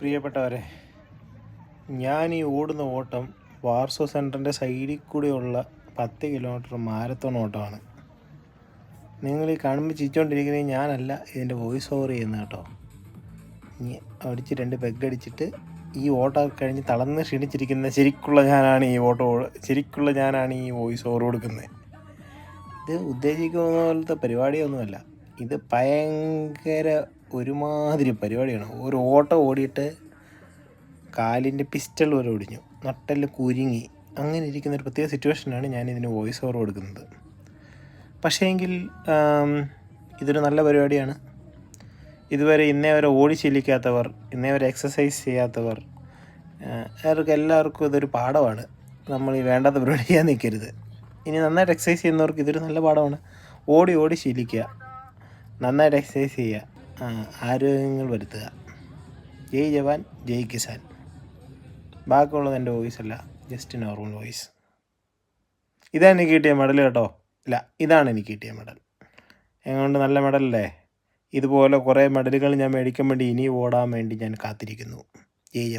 പ്രിയപ്പെട്ടവരെ, ഞാൻ ഈ ഓടുന്ന ഓട്ടം വാർസോ സെൻറ്ററിൻ്റെ സൈഡിൽ കൂടെയുള്ള 10 കിലോമീറ്റർ മാരത്തോൺ ഓട്ടമാണ്. നിങ്ങൾ ഈ കാണുമ്പോൾ ചിരിച്ചുകൊണ്ടിരിക്കുന്നത് ഞാനല്ല, ഇതിൻ്റെ വോയിസ് ഓവർ ചെയ്യുന്നത് കേട്ടോ. ഇനി അടിച്ച് 2 പെഗ് അടിച്ചിട്ട് ഈ ഓട്ടം കഴിഞ്ഞ് തളർന്ന് ക്ഷീണിച്ചിരിക്കുന്ന ശരിക്കുള്ള ഞാനാണ് ഈ വോയിസ് ഓവർ കൊടുക്കുന്നത്. ഇത് ഉദ്ദേശിക്കുന്ന പോലത്തെ പരിപാടിയൊന്നുമല്ല. ഇത് ഭയങ്കര ഒരുമാതിരി പരിപാടിയാണ്. ഒരു ഓട്ടം ഓടിയിട്ട് കാലിൻ്റെ പിസ്റ്റൾ വരെ ഒടിഞ്ഞു, നട്ടെല്ല് കുരുങ്ങി, അങ്ങനെ ഇരിക്കുന്നൊരു പ്രത്യേക സിറ്റുവേഷനാണ് ഞാനിതിന് വോയിസ് ഓവർ കൊടുക്കുന്നത്. പക്ഷേ എങ്കിൽ ഇതൊരു നല്ല പരിപാടിയാണ്. ഇതുവരെ ഇന്നേ വരെ ഓടിച്ചിരിക്കാത്തവർ, ഇന്നേ വരെ എക്സസൈസ് ചെയ്യാത്തവർ, അവർക്ക് എല്ലാവർക്കും ഇതൊരു പാഠമാണ്. നമ്മൾ ഈ വേണ്ടാത്ത പരിപാടി ചെയ്യാൻ നിൽക്കരുത്. ഇനി നന്നായിട്ട് എക്സസൈസ് ചെയ്യുന്നവർക്ക് ഇതൊരു നല്ല പാഠമാണ്. ഓടി ശീലിക്കുക, നന്നായിട്ട് എക്സസൈസ് ചെയ്യുക, ആരോഗ്യങ്ങൾ വരുത്തുക. ജയ് ജവാൻ ജയ് കിസാൻ. ബാക്കിയുള്ളത് എൻ്റെ വോയിസ് അല്ല, ജസ്റ്റ് നോർമൽ വോയിസ്. ഇതാണ് എനിക്ക് കിട്ടിയ മെഡൽ കേട്ടോ. ഇല്ല, ഇതാണ് എനിക്ക് കിട്ടിയ മെഡൽ. എങ്ങോട്ട് നല്ല മെഡലല്ലേ? ഇതുപോലെ കുറേ മെഡലുകൾ ഞാൻ മേടിക്കാൻ വേണ്ടി ഇനി ഓടാൻ വേണ്ടി ഞാൻ കാത്തിരിക്കുന്നു. ജയ് ജവാൻ.